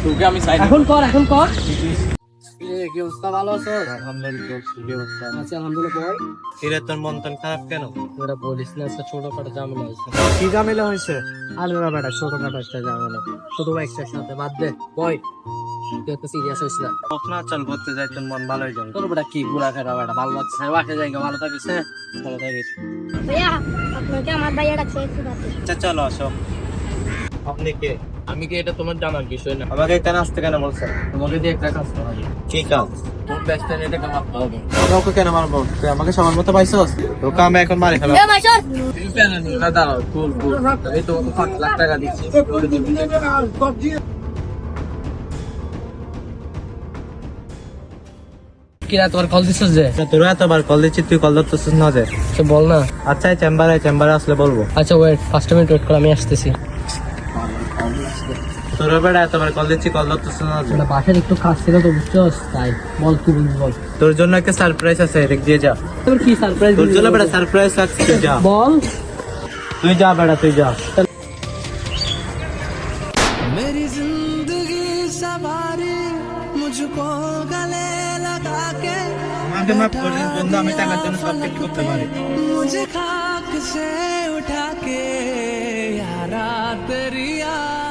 তোকে আমি চাই এখন কর কি অবস্থা? ভালো আছো? আচ্ছা আলহামদুলিল্লাহ। বল, কিরে তোর মন টন খারাপ কেন? তোরা বলিস না, একটা ছোটখাটো ঝামেলা হয়েছে। কি ঝামেলা হয়েছে? আলুরা বেটা ছোটখাটো একটা ঝামেলা, ছোট ভাইয়ের সাথে। বাদ দে বয়, তুই একটা সিরিয়াস হইস না। না চল ঘুরতে যাই, তোর মন ভালো হয়ে যাবে। তোর বেটা কি ঘোরা ফেরা বেটা ভালো লাগছে না, বাসে জায়গা ভালো থাকিস। হ্যাঁ ভালো থাকিস। भैया আপনাকে আমার ভাইয়া ডাকছে একটু রাতে। আচ্ছা চলো আসো। আপনি কে? আমি কি এটা তোমার জানার বিষয় না? আমাকে এখানে আসতে কেন বলছেন? তোমাকে দিয়ে একটা কাজ করা হবে। কি কাজ? তোর ব্যস্ত এটা কামাতে হবে। আমি ওকে কেন মারবো? তুই আমাকে সবার মতো পাইছস? তোকে আমি এখন মারি ফেলাম। এ মাইশর তুই কেন না? দাও কুল কুল, এই তো 5 লাখ টাকা দিচ্ছি। কিরা তোর কল দিছিস যে? তোর এতবার কল দিচ্ছি, তুই কল ধরতেছিস না যে? আচ্ছা বল না। আচ্ছা চেম্বারে আসলে বলবো। আচ্ছা ওয়েট 5 মিনিট ওয়েট কর, আমি আসতেছি। তোর বেটা এতবার কল দিচ্ছি, কল ধরতেছিস না যে? মানে বাসার একটু কাজ ছিল তো বুঝছস, তাই বল কি বলবি বল। তোর জন্য একটা সারপ্রাইজ আছে, দেখ দিয়ে যা। তোর কি সারপ্রাইজ? তোর জন্য বেটা সারপ্রাইজ আছে, তুই যা। বল। তুই যা বেটা, তুই যা। मेरी जिंदगी सवारी मुझको गले लगा के আমাকে মাফ করে দিন বন্ধু, আমি টাকার জন্য সব কিছু করতে পারি। मुझे खाक से उठा के यारा तेरी याद